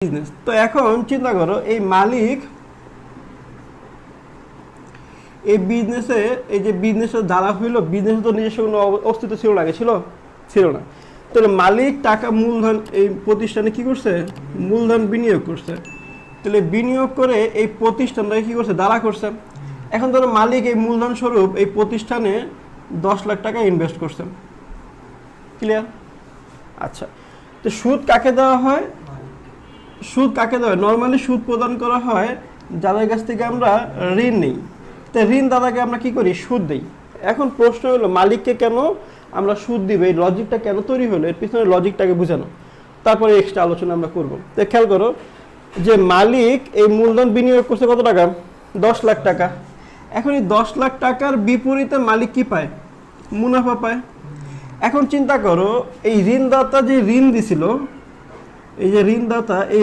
Business. তো এখন চিন্তা করো এই মালিক এই বিজনেসে এই যে বিজনেসের দ্বারা হইলো, বিজনেস তো নিজস্ব কোনো অস্তিত্ব ছিল না, আগে ছিল না। তাহলে মালিক টাকা মূলধন এই প্রতিষ্ঠানে কি করছে, মূলধন বিনিয়োগ করছে। তাহলে বিনিয়োগ করে এই প্রতিষ্ঠানটাকে কি করছে, দাঁড়া করছে। এখন ধরো মালিক এই মূলধন স্বরূপ এই প্রতিষ্ঠানে 10 লাখ টাকা ইনভেস্ট করছে। ক্লিয়ার? আচ্ছা, তো সুদ কাকে দেওয়া হয়? সুদ কাকে দেওয়া হয়? নর্মালি সুদ প্রদান করা হয় যাদের কাছ থেকে আমরা ঋণ নিই। তো ঋণ দাদাকে আমরা কি করি, সুদ দিই। এখন প্রশ্ন হলো মালিককে কেন আমরা সুদ দিব, এই লজিকটা কেন তৈরি হলো, এর পিছনে লজিকটাকে বোঝানো, তারপরে এক্সট্রা আলোচনা আমরা করব। তো খেয়াল করো যে মালিক এই মূলধন বিনিয়োগ করছে কত টাকা, 10 লাখ টাকা। এখন এই 10 লাখ টাকার বিপরীতে মালিক কি পায়, মুনাফা পায়। এখন চিন্তা করো এই ঋণদাতা যে ঋণ দিছিল, এই যে ঋণদাতা এই